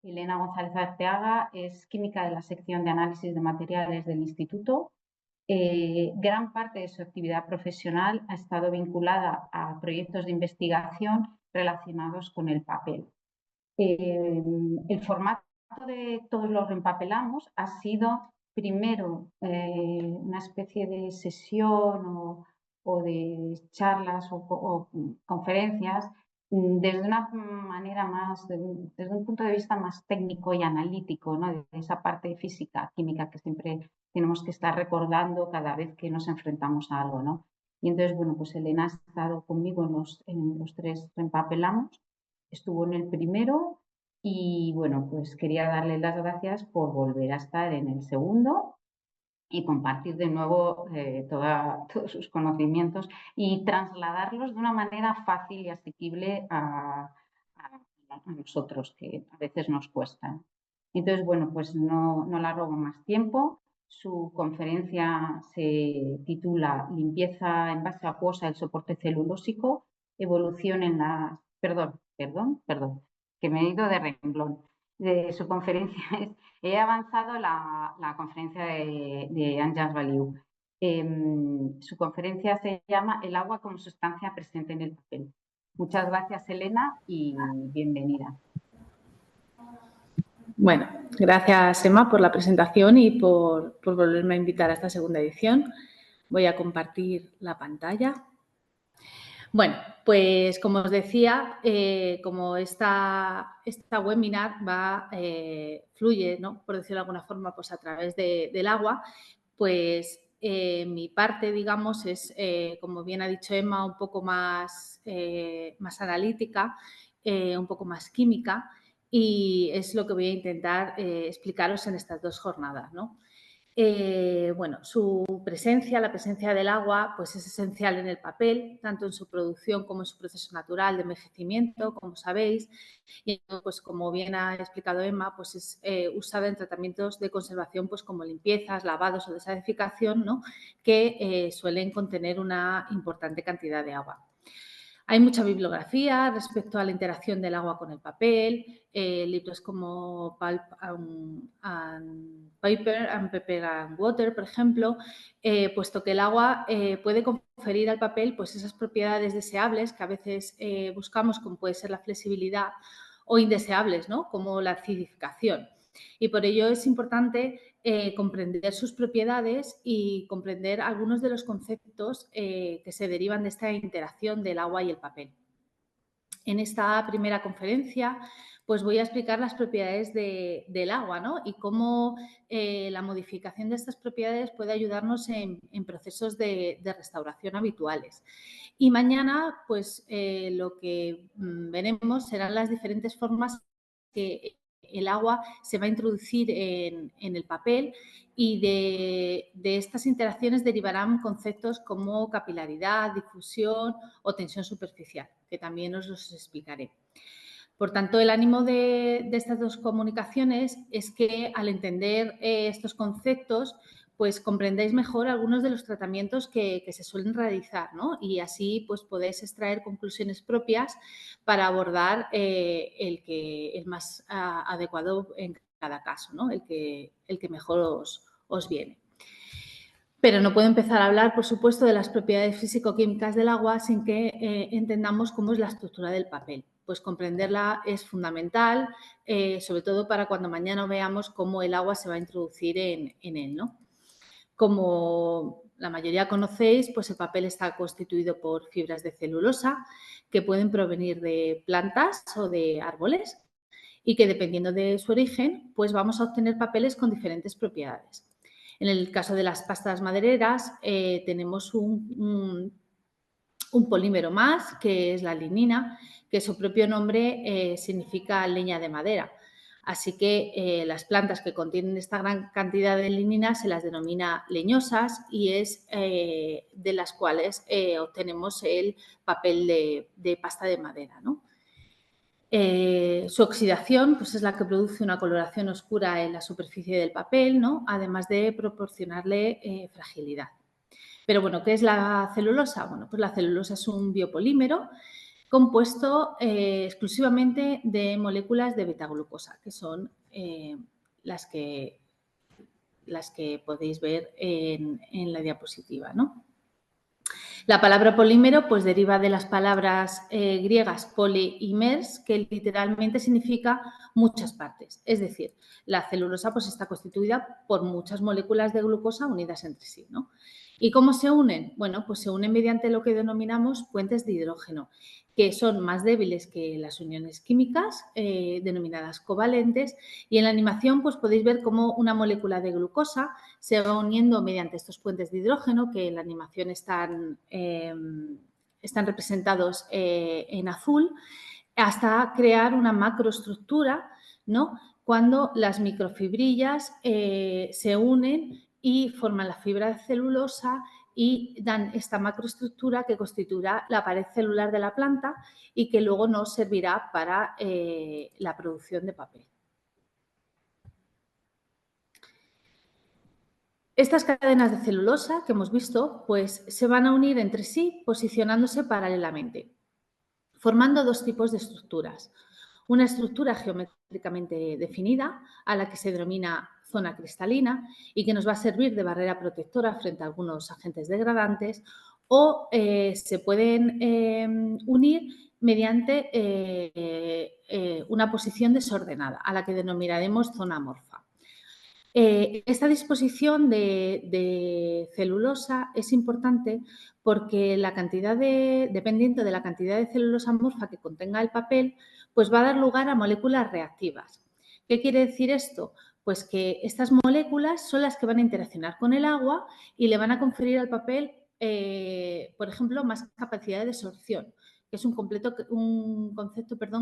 Elena González Arteaga es química de la sección de análisis de materiales del instituto. Gran parte de su actividad profesional ha estado vinculada a proyectos de investigación relacionados con el papel. El formato de Todos los reempapelamos ha sido primero una especie de sesión o de charlas o conferencias desde una manera más, desde un punto de vista más técnico y analítico, ¿no? De esa parte física, química que siempre tenemos que estar recordando cada vez que nos enfrentamos a algo, ¿no? Y entonces, bueno, pues Elena ha estado conmigo en los 3 reempapelamos, estuvo en el primero y, bueno, pues quería darle las gracias por volver a estar en el segundo y compartir de nuevo todos sus conocimientos y trasladarlos de una manera fácil y asequible a nosotros, que a veces nos cuesta. Entonces, bueno, pues no la robo más tiempo. Su conferencia se titula Limpieza en base acuosa del soporte celulósico, evolución en las... Perdón, que me he ido de renglón. De su conferencia es He avanzado la conferencia de Anjas Valiu. Su conferencia se llama El agua como sustancia presente en el papel. Muchas gracias, Elena, y bienvenida. Bueno, gracias, Emma, por la presentación y por volverme a invitar a esta segunda edición. Voy a compartir la pantalla. Bueno, pues como os decía, como esta webinar fluye, ¿no?, por decirlo de alguna forma, pues a través del agua, pues mi parte, digamos, es, como bien ha dicho Emma, un poco más analítica, un poco más química, y es lo que voy a intentar explicaros en estas 2 jornadas, ¿no? Bueno, su presencia, la presencia del agua, pues es esencial en el papel, tanto en su producción como en su proceso natural de envejecimiento, como sabéis. Y pues como bien ha explicado Emma, pues es usada en tratamientos de conservación, pues como limpiezas, lavados o desalificación, ¿no?, que suelen contener una importante cantidad de agua. Hay mucha bibliografía respecto a la interacción del agua con el papel, libros como Pulp and Paper and Paper and Water, por ejemplo, puesto que el agua puede conferir al papel pues esas propiedades deseables que a veces buscamos, como puede ser la flexibilidad, o indeseables, ¿no?, como la acidificación. Y por ello es importante comprender sus propiedades y comprender algunos de los conceptos que se derivan de esta interacción del agua y el papel. En esta primera conferencia, pues voy a explicar las propiedades del agua, ¿no?, y cómo la modificación de estas propiedades puede ayudarnos en procesos de restauración habituales. Y mañana, pues lo que veremos serán las diferentes formas que el agua se va a introducir en el papel, y de estas interacciones derivarán conceptos como capilaridad, difusión o tensión superficial, que también os los explicaré. Por tanto, el ánimo de estas 2 comunicaciones es que al entender estos conceptos, pues comprendáis mejor algunos de los tratamientos que se suelen realizar, ¿no?, y así pues podéis extraer conclusiones propias para abordar el más adecuado en cada caso, ¿no?, el que mejor os viene. Pero no puedo empezar a hablar, por supuesto, de las propiedades físico-químicas del agua sin que entendamos cómo es la estructura del papel. Pues comprenderla es fundamental, sobre todo para cuando mañana veamos cómo el agua se va a introducir en él, ¿no? Como la mayoría conocéis, pues el papel está constituido por fibras de celulosa que pueden provenir de plantas o de árboles, y que dependiendo de su origen, pues vamos a obtener papeles con diferentes propiedades. En el caso de las pastas madereras tenemos un polímero más, que es la lignina, que su propio nombre significa leña de madera. Así que las plantas que contienen esta gran cantidad de lignina se las denomina leñosas, y es de las cuales obtenemos el papel de pasta de madera, ¿no? Su oxidación pues es la que produce una coloración oscura en la superficie del papel, ¿no?, además de proporcionarle fragilidad. Pero bueno, ¿qué es la celulosa? Bueno, pues la celulosa es un biopolímero compuesto exclusivamente de moléculas de betaglucosa, que son las que podéis ver en la diapositiva, ¿no? La palabra polímero pues deriva de las palabras griegas poli y mers, que literalmente significa muchas partes. Es decir, la celulosa pues está constituida por muchas moléculas de glucosa unidas entre sí, ¿no? ¿Y cómo se unen? Bueno, pues se unen mediante lo que denominamos puentes de hidrógeno, que son más débiles que las uniones químicas, denominadas covalentes, y en la animación pues podéis ver cómo una molécula de glucosa se va uniendo mediante estos puentes de hidrógeno, que en la animación están representados en azul, hasta crear una macroestructura, ¿no? Cuando las microfibrillas se unen y forman la fibra de celulosa y dan esta macroestructura que constituirá la pared celular de la planta y que luego nos servirá para la producción de papel. Estas cadenas de celulosa que hemos visto, pues se van a unir entre sí posicionándose paralelamente, formando dos tipos de estructuras. Una estructura geométricamente definida, a la que se denomina zona cristalina y que nos va a servir de barrera protectora frente a algunos agentes degradantes, o se pueden unir mediante una posición desordenada, a la que denominaremos zona amorfa. Esta disposición de celulosa es importante porque dependiendo de la cantidad de celulosa amorfa que contenga el papel, pues va a dar lugar a moléculas reactivas. ¿Qué quiere decir esto? Pues que estas moléculas son las que van a interaccionar con el agua y le van a conferir al papel, por ejemplo, más capacidad de absorción, que es un concepto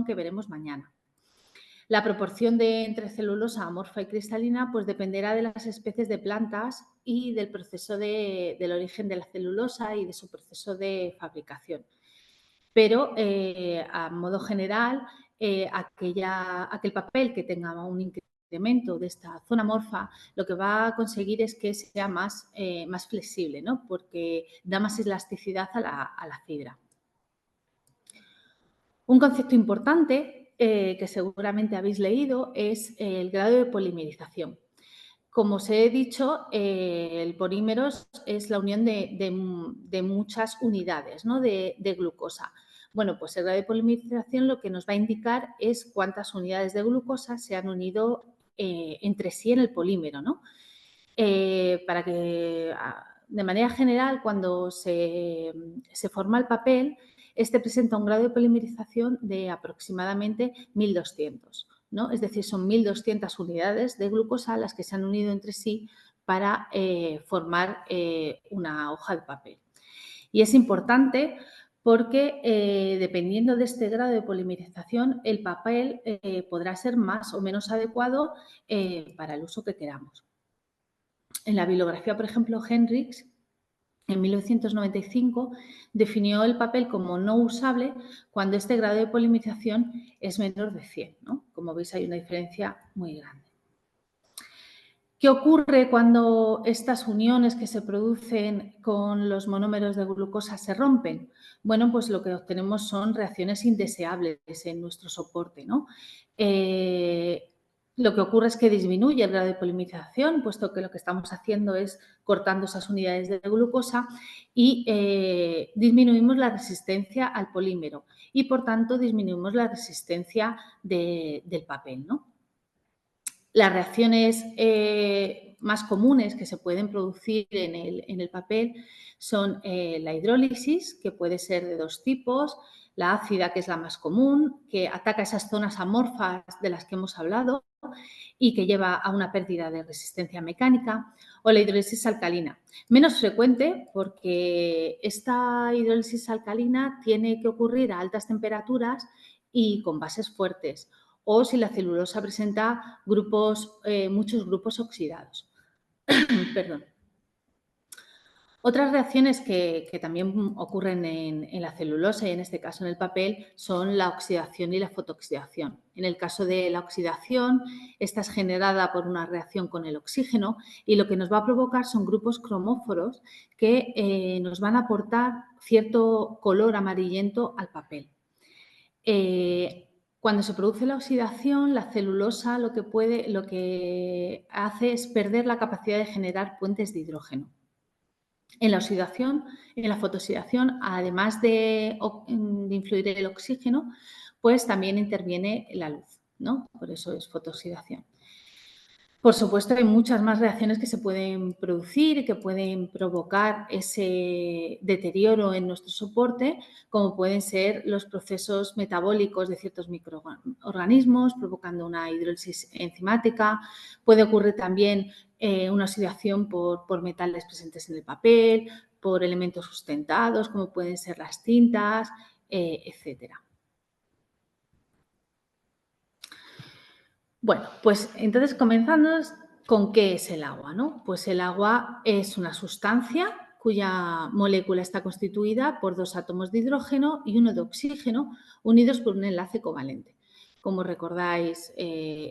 que veremos mañana. La proporción entre celulosa amorfa y cristalina pues dependerá de las especies de plantas y del proceso del origen de la celulosa y de su proceso de fabricación. Pero, a modo general, aquel papel que tenga un incremento de esta zona amorfa, lo que va a conseguir es que sea más flexible, ¿no? Porque da más elasticidad a la fibra. Un concepto importante que seguramente habéis leído es el grado de polimerización. Como os he dicho, el polímero es la unión de muchas unidades, ¿no? de glucosa. Bueno, pues el grado de polimerización lo que nos va a indicar es cuántas unidades de glucosa se han unido entre sí en el polímero, ¿no? Para que, de manera general, cuando se forma el papel, este presenta un grado de polimerización de aproximadamente 1200, ¿no? Es decir, son 1200 unidades de glucosa las que se han unido entre sí para formar una hoja de papel. Y es importante porque, dependiendo de este grado de polimerización, el papel podrá ser más o menos adecuado para el uso que queramos. En la bibliografía, por ejemplo, Hendrix, en 1995, definió el papel como no usable cuando este grado de polimerización es menor de 100, ¿no? Como veis, hay una diferencia muy grande. ¿Qué ocurre cuando estas uniones que se producen con los monómeros de glucosa se rompen? Bueno, pues lo que obtenemos son reacciones indeseables en nuestro soporte, ¿no? Lo que ocurre es que disminuye el grado de polimerización, puesto que lo que estamos haciendo es cortando esas unidades de glucosa y disminuimos la resistencia al polímero y, por tanto, disminuimos la resistencia del papel, ¿no? Las reacciones más comunes que se pueden producir en el papel son la hidrólisis, que puede ser de dos tipos, la ácida, que es la más común, que ataca esas zonas amorfas de las que hemos hablado y que lleva a una pérdida de resistencia mecánica, o la hidrólisis alcalina. Menos frecuente porque esta hidrólisis alcalina tiene que ocurrir a altas temperaturas y con bases fuertes, o si la celulosa presenta muchos grupos oxidados. Perdón. Otras reacciones que también ocurren en la celulosa y en este caso en el papel son la oxidación y la fotooxidación. En el caso de la oxidación, esta es generada por una reacción con el oxígeno y lo que nos va a provocar son grupos cromóforos que nos van a aportar cierto color amarillento al papel. Cuando se produce la oxidación, la celulosa lo que hace es perder la capacidad de generar puentes de hidrógeno. En la oxidación, en la fotooxidación, además de influir el oxígeno, pues también interviene la luz, ¿no? Por eso es fotooxidación. Por supuesto, hay muchas más reacciones que se pueden producir y que pueden provocar ese deterioro en nuestro soporte, como pueden ser los procesos metabólicos de ciertos microorganismos, provocando una hidrólisis enzimática. Puede ocurrir también una oxidación por metales presentes en el papel, por elementos sustentados, como pueden ser las tintas, etcétera. Bueno, pues entonces comenzando con qué es el agua, ¿no? Pues el agua es una sustancia cuya molécula está constituida por 2 átomos de hidrógeno y 1 de oxígeno unidos por un enlace covalente. Como recordáis,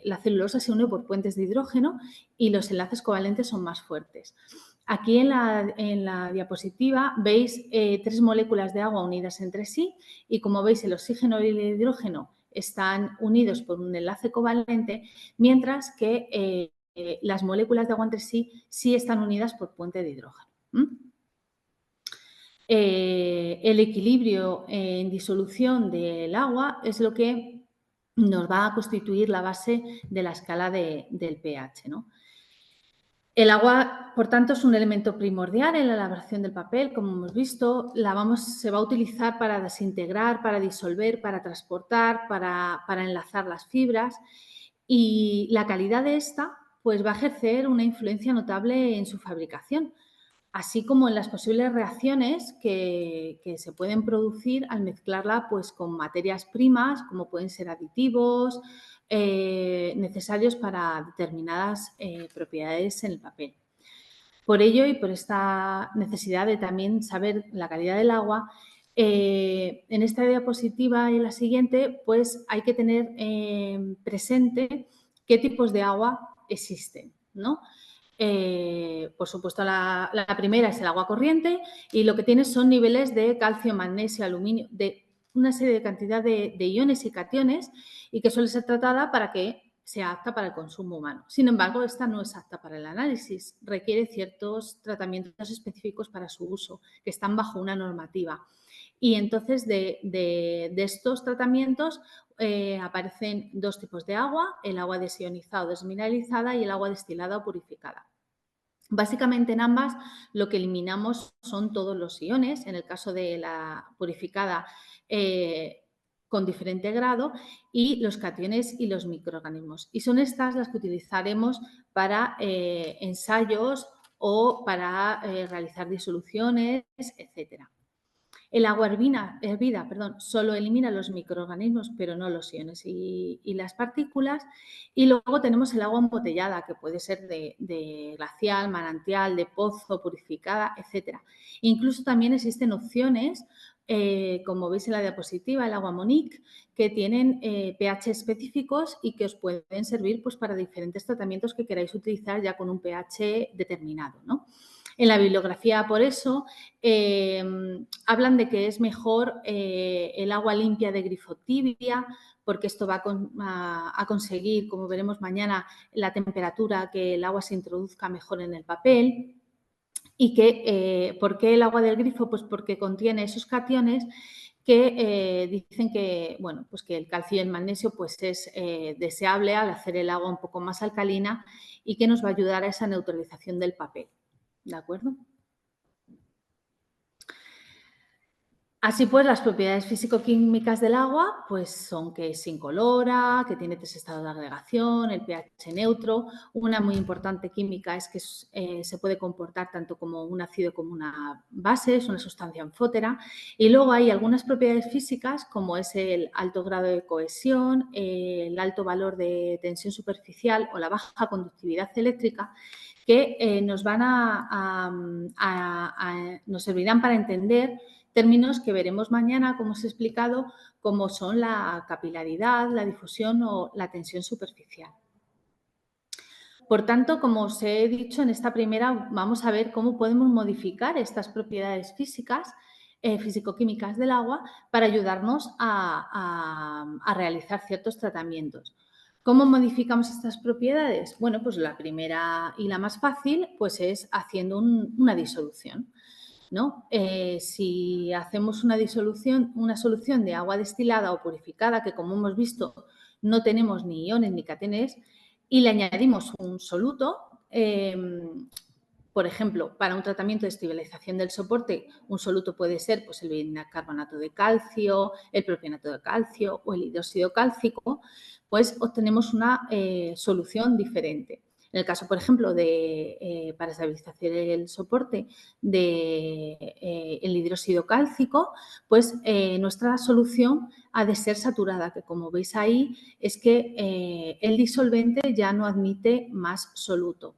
la celulosa se une por puentes de hidrógeno y los enlaces covalentes son más fuertes. Aquí en la diapositiva veis 3 moléculas de agua unidas entre sí y como veis el oxígeno y el hidrógeno están unidos por un enlace covalente, mientras que las moléculas de agua entre sí están unidas por puente de hidrógeno. El equilibrio en disolución del agua es lo que nos va a constituir la base de la escala del pH, ¿no? El agua, por tanto, es un elemento primordial en la elaboración del papel, como hemos visto. Se va a utilizar para desintegrar, para disolver, para transportar, para enlazar las fibras. Y la calidad de esta pues, va a ejercer una influencia notable en su fabricación, así como en las posibles reacciones que se pueden producir al mezclarla pues, con materias primas, como pueden ser aditivos, necesarios para determinadas propiedades en el papel. Por ello y por esta necesidad de también saber la calidad del agua, en esta diapositiva y en la siguiente, pues hay que tener presente qué tipos de agua existen, ¿no? Por supuesto, la primera es el agua corriente y lo que tiene son niveles de calcio, magnesio, aluminio, de una serie de cantidad de iones y cationes y que suele ser tratada para que sea apta para el consumo humano. Sin embargo, esta no es apta para el análisis, requiere ciertos tratamientos específicos para su uso, que están bajo una normativa. Y entonces de estos tratamientos aparecen 2 tipos de agua, el agua desionizada o desmineralizada y el agua destilada o purificada. Básicamente en ambas lo que eliminamos son todos los iones, en el caso de la purificada con diferente grado, y los cationes y los microorganismos. Y son estas las que utilizaremos para ensayos o para realizar disoluciones, etcétera. El agua hervida solo elimina los microorganismos, pero no los iones y las partículas. Y luego tenemos el agua embotellada, que puede ser de glacial, manantial, de pozo, purificada, etc. Incluso también existen opciones, como veis en la diapositiva, el agua Monique, que tienen pH específicos y que os pueden servir pues, para diferentes tratamientos que queráis utilizar ya con un pH determinado, ¿no? En la bibliografía, por eso, hablan de que es mejor el agua limpia de grifo tibia, porque esto va a conseguir, como veremos mañana, la temperatura, que el agua se introduzca mejor en el papel. ¿Y por qué el agua del grifo? Pues porque contiene esos cationes que dicen que, bueno, pues que el calcio y el magnesio pues es deseable al hacer el agua un poco más alcalina y que nos va a ayudar a esa neutralización del papel. ¿De acuerdo? Así pues, las propiedades físico-químicas del agua pues son que es incolora, que tiene 3 estados de agregación, el pH neutro. Una muy importante química es que se puede comportar tanto como un ácido como una base, es una sustancia anfótera. Y luego hay algunas propiedades físicas como es el alto grado de cohesión, el alto valor de tensión superficial o la baja conductividad eléctrica, que nos servirán para entender términos que veremos mañana, como os he explicado, como son la capilaridad, la difusión o la tensión superficial. Por tanto, como os he dicho, en esta primera vamos a ver cómo podemos modificar estas propiedades físicas físico-químicas del agua para ayudarnos a realizar ciertos tratamientos. ¿Cómo modificamos estas propiedades? Bueno, pues la primera y la más fácil pues es haciendo una disolución, ¿no? Si hacemos una solución de agua destilada o purificada, que como hemos visto no tenemos ni iones ni catenes, y le añadimos un soluto, por ejemplo, para un tratamiento de estabilización del soporte, un soluto puede ser pues, el bicarbonato de calcio, el propionato de calcio o el hidróxido cálcico, pues obtenemos una solución diferente. En el caso, por ejemplo, para estabilizar el soporte del hidróxido cálcico, pues nuestra solución ha de ser saturada, que como veis ahí es que el disolvente ya no admite más soluto.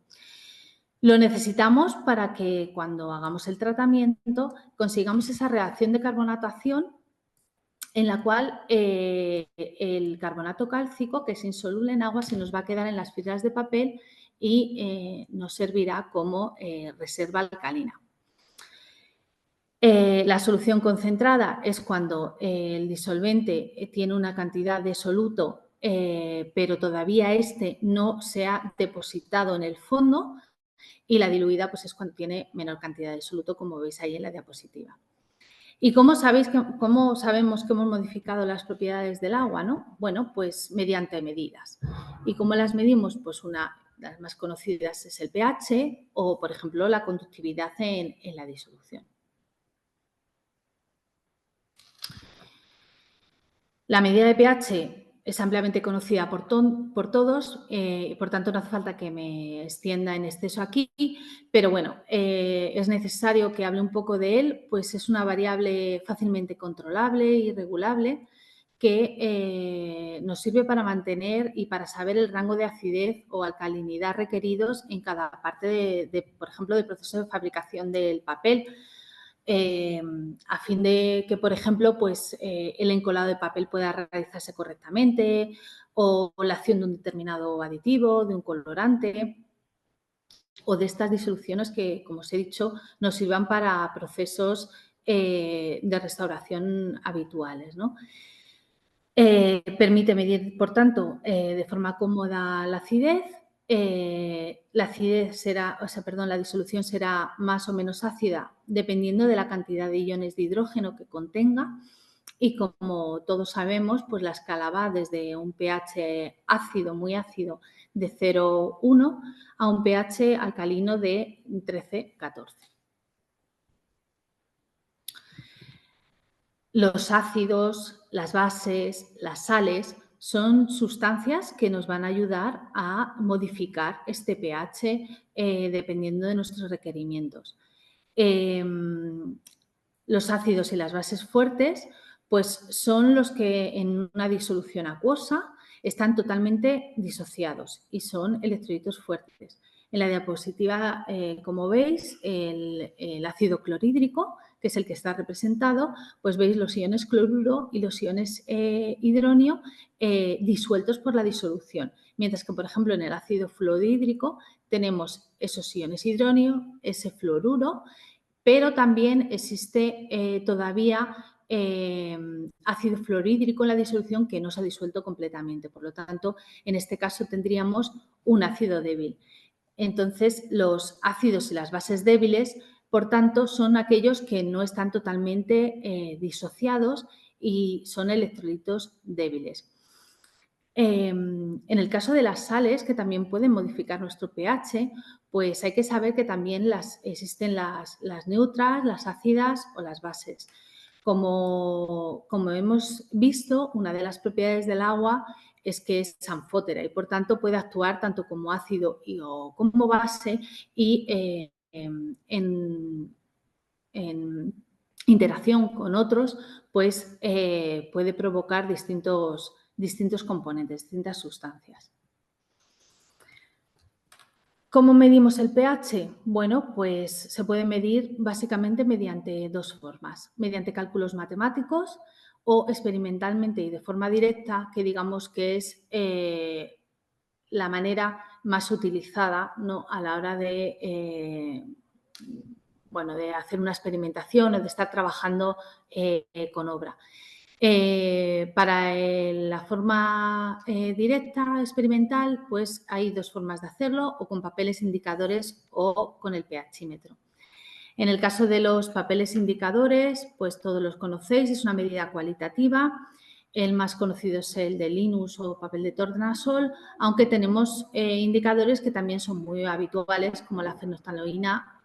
Lo necesitamos para que cuando hagamos el tratamiento consigamos esa reacción de carbonatación en la cual el carbonato cálcico, que es insoluble en agua, se nos va a quedar en las fibras de papel y nos servirá como reserva alcalina. La solución concentrada es cuando el disolvente tiene una cantidad de soluto, pero todavía este no se ha depositado en el fondo, y la diluida pues, es cuando tiene menor cantidad de soluto, como veis ahí en la diapositiva. ¿Y cómo sabemos que hemos modificado las propiedades del agua, ¿no? Bueno, pues mediante medidas. ¿Y cómo las medimos? Pues una de las más conocidas es el pH o, por ejemplo, la conductividad en la disolución. La medida de pH es ampliamente conocida por todos, por tanto no hace falta que me extienda en exceso aquí, pero bueno, es necesario que hable un poco de él, pues es una variable fácilmente controlable y regulable que nos sirve para mantener y para saber el rango de acidez o alcalinidad requeridos en cada parte, por ejemplo, del proceso de fabricación del papel. A fin de que, por ejemplo, pues, el encolado de papel pueda realizarse correctamente o la acción de un determinado aditivo, de un colorante o de estas disoluciones que, como os he dicho, nos sirvan para procesos de restauración habituales, ¿no? Permite medir, por tanto, de forma cómoda la acidez. La disolución será más o menos ácida dependiendo de la cantidad de iones de hidrógeno que contenga y como todos sabemos, pues la escala va desde un pH ácido, muy ácido, de 0,1 a un pH alcalino de 13,14. Los ácidos, las bases, las sales son sustancias que nos van a ayudar a modificar este pH dependiendo de nuestros requerimientos. Los ácidos y las bases fuertes pues son los que en una disolución acuosa están totalmente disociados y son electrolitos fuertes. En la diapositiva, como veis, el ácido clorhídrico, que es el que está representado, pues veis los iones cloruro y los iones hidronio disueltos por la disolución. Mientras que, por ejemplo, en el ácido fluorhídrico tenemos esos iones hidronio, ese fluoruro, pero también existe todavía ácido fluorhídrico en la disolución que no se ha disuelto completamente. Por lo tanto, en este caso tendríamos un ácido débil. Entonces, los ácidos y las bases débiles, por tanto, son aquellos que no están totalmente disociados y son electrolitos débiles. En el caso de las sales, que también pueden modificar nuestro pH, pues hay que saber que también existen las neutras, las ácidas o las bases. Como hemos visto, una de las propiedades del agua es que es anfótera y, por tanto, puede actuar tanto como ácido o como base y en interacción con otros, pues puede provocar distintos componentes, distintas sustancias. ¿Cómo medimos el pH? Bueno, pues se puede medir básicamente mediante dos formas, mediante cálculos matemáticos o experimentalmente y de forma directa, que digamos que es la manera más utilizada, ¿no?, a la hora de bueno, de hacer una experimentación o de estar trabajando con obra. Para la forma directa, experimental, pues hay dos formas de hacerlo, o con papeles indicadores o con el pHímetro. En el caso de los papeles indicadores, pues todos los conocéis, es una medida cualitativa. El más conocido es el de Linus o papel de tornasol, aunque tenemos indicadores que también son muy habituales, como la fenolftaleína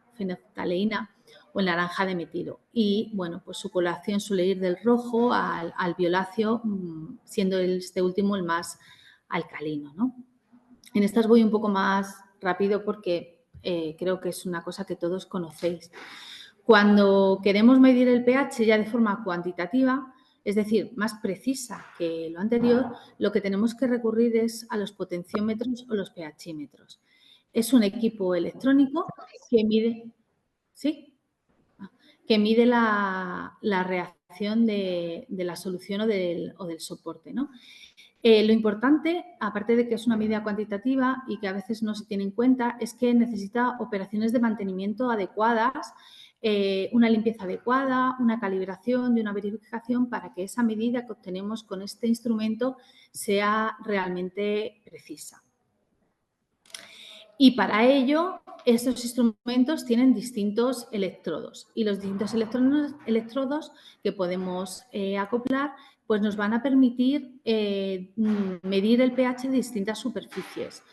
o el naranja de metilo. Y, bueno, pues su coloración suele ir del rojo al violáceo, siendo este último el más alcalino, ¿no? En estas voy un poco más rápido porque creo que es una cosa que todos conocéis. Cuando queremos medir el pH ya de forma cuantitativa, es decir, más precisa que lo anterior, lo que tenemos que recurrir es a los potenciómetros o los pHímetros. Es un equipo electrónico que mide, ¿sí? Que mide la reacción de la solución o del soporte, ¿no? Lo importante, aparte de que es una medida cuantitativa y que a veces no se tiene en cuenta, es que necesita operaciones de mantenimiento adecuadas, una limpieza adecuada, una calibración y una verificación para que esa medida que obtenemos con este instrumento sea realmente precisa. Y para ello, estos instrumentos tienen distintos electrodos y los distintos electrodos que podemos acoplar pues nos van a permitir medir el pH de distintas superficies.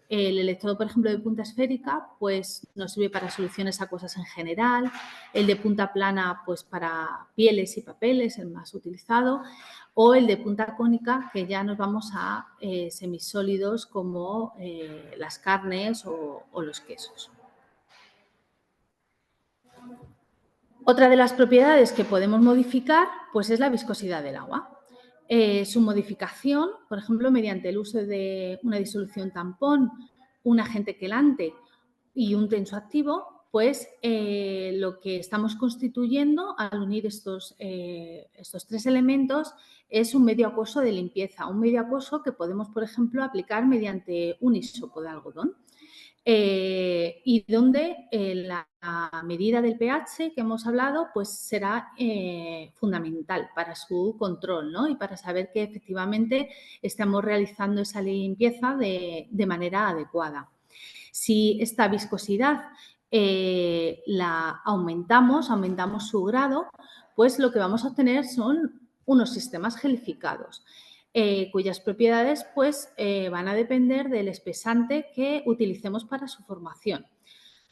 El electrodo, por ejemplo, de punta esférica, pues nos sirve para soluciones acuosas en general. El de punta plana, pues para pieles y papeles, el más utilizado. O el de punta cónica, que ya nos vamos a semisólidos como las carnes o los quesos. Otra de las propiedades que podemos modificar, pues es la viscosidad del agua. Su modificación, por ejemplo, mediante el uso de una disolución tampón, un agente quelante y un tensoactivo, pues lo que estamos constituyendo al unir estos tres elementos es un medio acuoso de limpieza, un medio acuoso que podemos, por ejemplo, aplicar mediante un hisopo de algodón. Y donde la medida del pH que hemos hablado pues será fundamental para su control, ¿no? Y para saber que efectivamente estamos realizando esa limpieza de manera adecuada. Si esta viscosidad la aumentamos su grado, pues lo que vamos a obtener son unos sistemas gelificados. Cuyas propiedades pues, van a depender del espesante que utilicemos para su formación,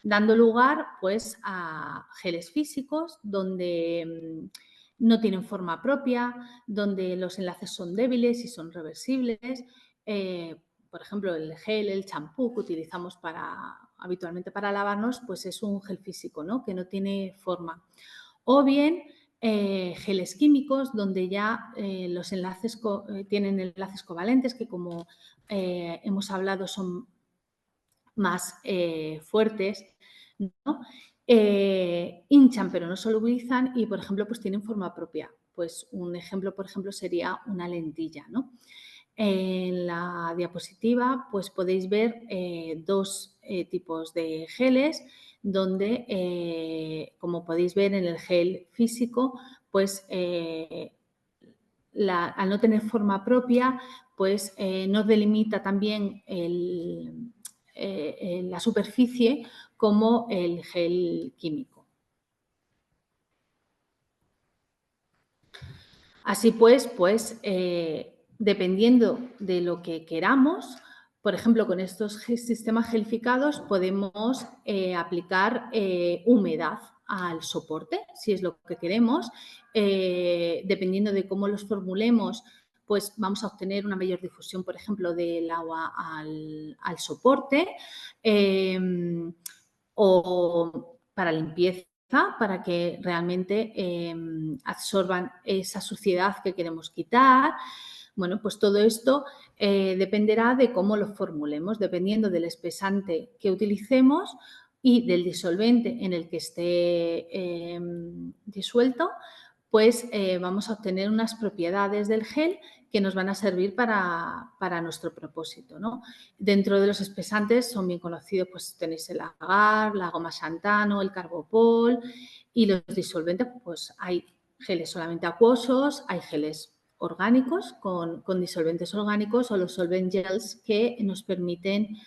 dando lugar pues, a geles físicos donde no tienen forma propia, donde los enlaces son débiles y son reversibles. Por ejemplo, el gel, el champú que utilizamos habitualmente para lavarnos, pues es un gel físico, ¿no? Que no tiene forma. O bien geles químicos donde ya los enlaces tienen enlaces covalentes que, como hemos hablado, son más fuertes, ¿no? Hinchan pero no solubilizan y, por ejemplo, pues tienen forma propia. Pues un ejemplo, por ejemplo, sería una lentilla, ¿no? En la diapositiva pues podéis ver dos tipos de geles donde, como podéis ver en el gel físico, pues al no tener forma propia, pues nos delimita también la superficie como el gel químico. Así pues, dependiendo de lo que queramos, por ejemplo, con estos sistemas gelificados podemos aplicar humedad al soporte, si es lo que queremos. Dependiendo de cómo los formulemos, pues vamos a obtener una mayor difusión, por ejemplo, del agua al soporte o para limpieza, para que realmente absorban esa suciedad que queremos quitar. Bueno, pues todo esto dependerá de cómo lo formulemos, dependiendo del espesante que utilicemos y del disolvente en el que esté disuelto, pues vamos a obtener unas propiedades del gel que nos van a servir para nuestro propósito, ¿no? Dentro de los espesantes son bien conocidos, pues tenéis el agar, la goma xantano, el carbopol, y los disolventes, pues hay geles solamente acuosos, hay geles orgánicos con disolventes orgánicos o los solvent gels que nos permiten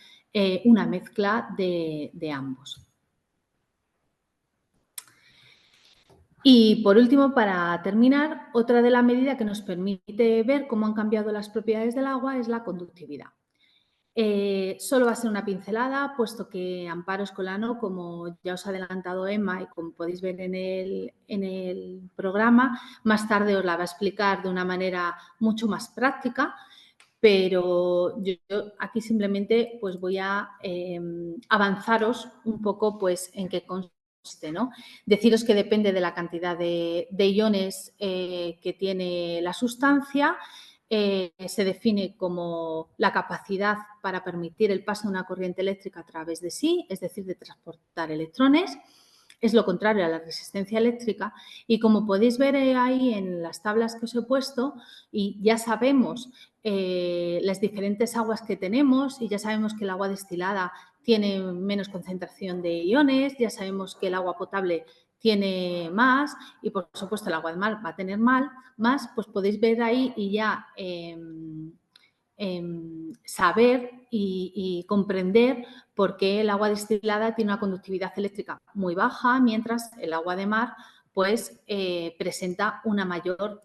una mezcla de ambos. Y por último, para terminar, otra de las medidas que nos permite ver cómo han cambiado las propiedades del agua es la conductividad. Solo va a ser una pincelada, puesto que Amparo Escolano, como ya os ha adelantado Emma y como podéis ver en el programa, más tarde os la va a explicar de una manera mucho más práctica, pero yo aquí simplemente pues voy a avanzaros un poco pues en qué consiste, ¿no? Deciros que depende de la cantidad de iones que tiene la sustancia. Se define como la capacidad para permitir el paso de una corriente eléctrica a través de sí, es decir, de transportar electrones. Es lo contrario a la resistencia eléctrica y como podéis ver ahí en las tablas que os he puesto, y ya sabemos las diferentes aguas que tenemos y ya sabemos que el agua destilada tiene menos concentración de iones, ya sabemos que el agua potable tiene más y, por supuesto, el agua de mar va a tener más, pues podéis ver ahí y ya saber y comprender por qué el agua destilada tiene una conductividad eléctrica muy baja, mientras el agua de mar pues presenta una mayor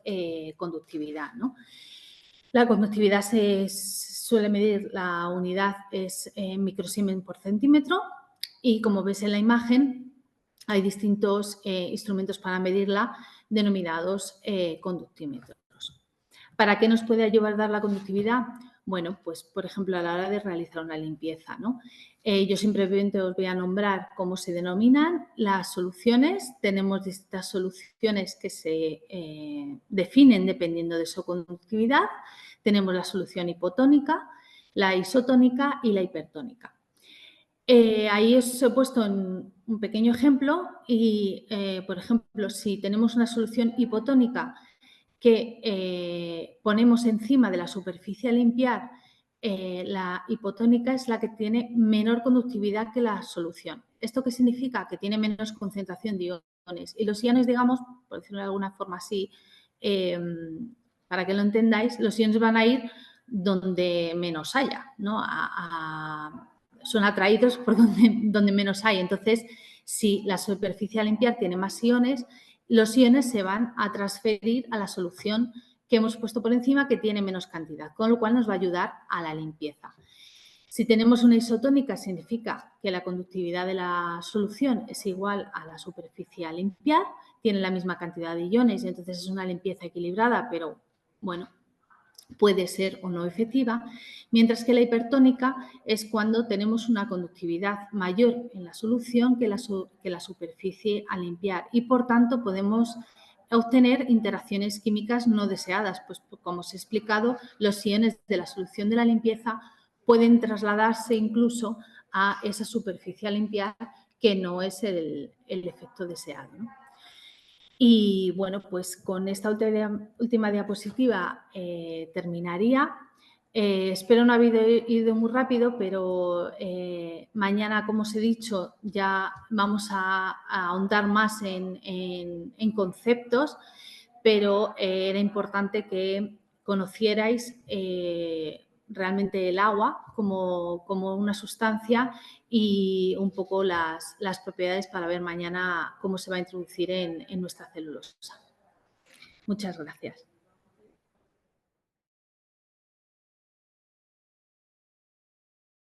conductividad, ¿no? La conductividad se suele medir, la unidad es microsiemens por centímetro y, como ves en la imagen, hay distintos instrumentos para medirla denominados conductímetros. ¿Para qué nos puede ayudar la conductividad? Bueno, pues, por ejemplo, a la hora de realizar una limpieza, ¿no? Yo simplemente os voy a nombrar cómo se denominan las soluciones. Tenemos distintas soluciones que se definen dependiendo de su conductividad. Tenemos la solución hipotónica, la isotónica y la hipertónica. Ahí os he puesto un pequeño ejemplo y, por ejemplo, si tenemos una solución hipotónica que ponemos encima de la superficie a limpiar, la hipotónica es la que tiene menor conductividad que la solución. ¿Esto qué significa? Que tiene menos concentración de iones. Y los iones, digamos, por decirlo de alguna forma así, para que lo entendáis, los iones van a ir donde menos haya, ¿no? Son atraídos por donde menos hay. Entonces, si la superficie a limpiar tiene más iones, los iones se van a transferir a la solución que hemos puesto por encima, que tiene menos cantidad, con lo cual nos va a ayudar a la limpieza. Si tenemos una isotónica, significa que la conductividad de la solución es igual a la superficie a limpiar, tiene la misma cantidad de iones y entonces es una limpieza equilibrada, pero bueno, puede ser o no efectiva, mientras que la hipertónica es cuando tenemos una conductividad mayor en la solución que la superficie a limpiar y, por tanto, podemos obtener interacciones químicas no deseadas, pues como os he explicado, los iones de la solución de la limpieza pueden trasladarse incluso a esa superficie a limpiar, que no es el efecto deseado, ¿no? Y bueno, pues con esta última diapositiva terminaría. Espero no haber ido muy rápido, pero mañana, como os he dicho, ya vamos a ahondar más en conceptos, pero era importante que conocierais realmente el agua como una sustancia y un poco las propiedades para ver mañana cómo se va a introducir en nuestra celulosa. Muchas gracias.